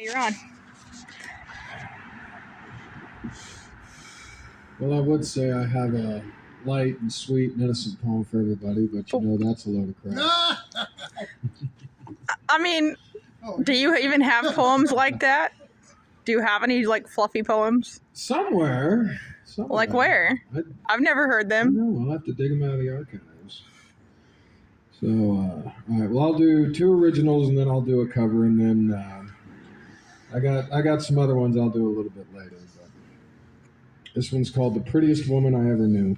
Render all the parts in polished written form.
You're on. Well, I would say I have a light and sweet and innocent poem for everybody, but you know that's a load of crap. I mean, do you even have poems like that? Do you have any like fluffy poems? Somewhere. Like where? I've never heard I them. don't know. I'll have to dig them out of the archives. So, all right. Well, I'll do two originals and then I'll do a cover, and then I got some other ones I'll do a little bit later. But this one's called "The Prettiest Woman I Ever Knew."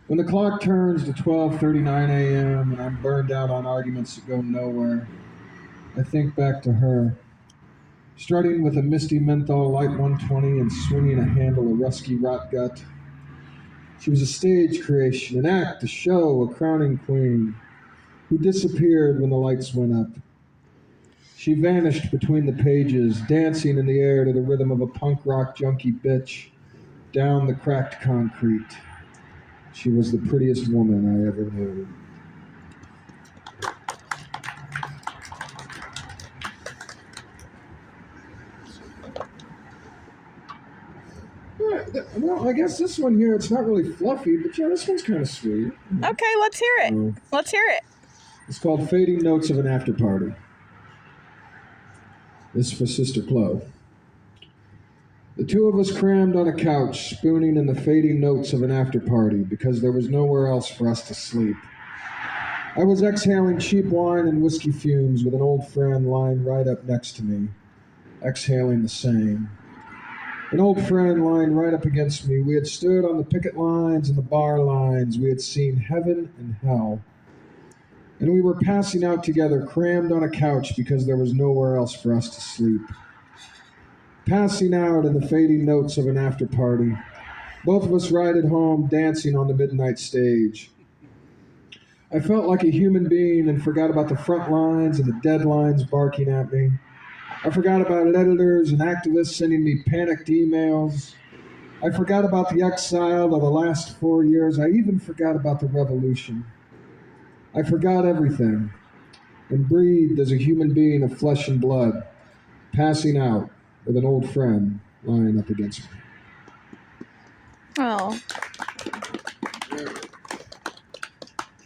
When the clock turns to 12:39 a.m. and I'm burned out on arguments that go nowhere, I think back to her, strutting with a misty menthol light 120 and swinging a handle of rusky rot gut. She was a stage creation, an act, a show, a crowning queen, who disappeared when the lights went up. She vanished between the pages, dancing in the air to the rhythm of a punk rock junkie bitch, down the cracked concrete. She was the prettiest woman I ever knew. Well, I guess this one here, it's not really fluffy, but yeah, this one's kind of sweet. Okay, let's hear it. Let's hear it. It's called Fading Notes of an After Party. This is for Sister Chloe. The two of us crammed on a couch, spooning in the fading notes of an after party because there was nowhere else for us to sleep. I was exhaling cheap wine and whiskey fumes with an old friend lying right up next to me, exhaling the same. An old friend lying right up against me. We had stood on the picket lines and the bar lines. We had seen heaven and hell. And we were passing out together, crammed on a couch because there was nowhere else for us to sleep. Passing out in the fading notes of an after party. Both of us riding home, dancing on the midnight stage. I felt like a human being and forgot about the front lines and the deadlines barking at me. I forgot about editors and activists sending me panicked emails. I forgot about the exile of the last 4 years. I even forgot about the revolution. I forgot everything and breathed as a human being of flesh and blood, passing out with an old friend lying up against me. Oh.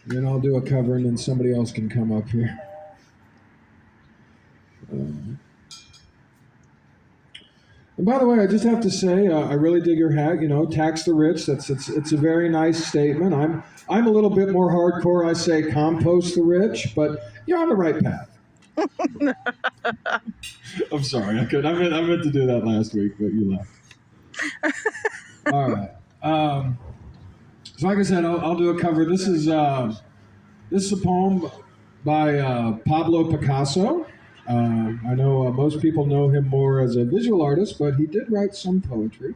Then I'll do a cover and then somebody else can come up here. And by the way, I just have to say, I really dig your hat. You know, tax the rich. It's a very nice statement. I'm a little bit more hardcore. I say compost the rich, but you're on the right path. I'm sorry. I meant to do that last week, but you left. All right. So like I said, I'll do a cover. This is a poem by Pablo Picasso. I know most people know him more as a visual artist, but he did write some poetry.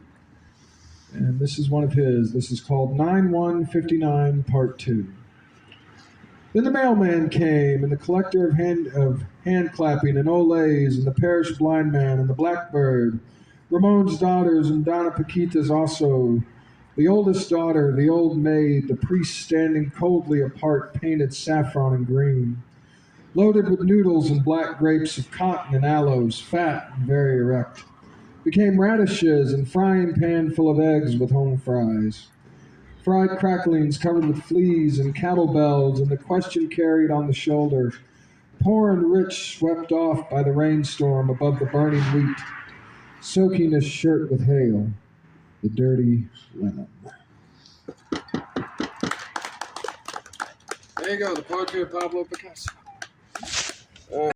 And this is one of his. This is called 9159 Part 2. Then the mailman came, and the collector of hand clapping, and olays, and the parish blind man, and the blackbird, Ramon's daughters, and Donna Paquita's also, the oldest daughter, the old maid, the priest standing coldly apart, painted saffron and green, loaded with noodles and black grapes of cotton and aloes, fat and very erect, became radishes and frying pan full of eggs with home fries, fried cracklings covered with fleas and cattle bells, and the question carried on the shoulder, poor and rich swept off by the rainstorm above the burning wheat, soaking his shirt with hail, the dirty linen. There you go, the poetry of Pablo Picasso.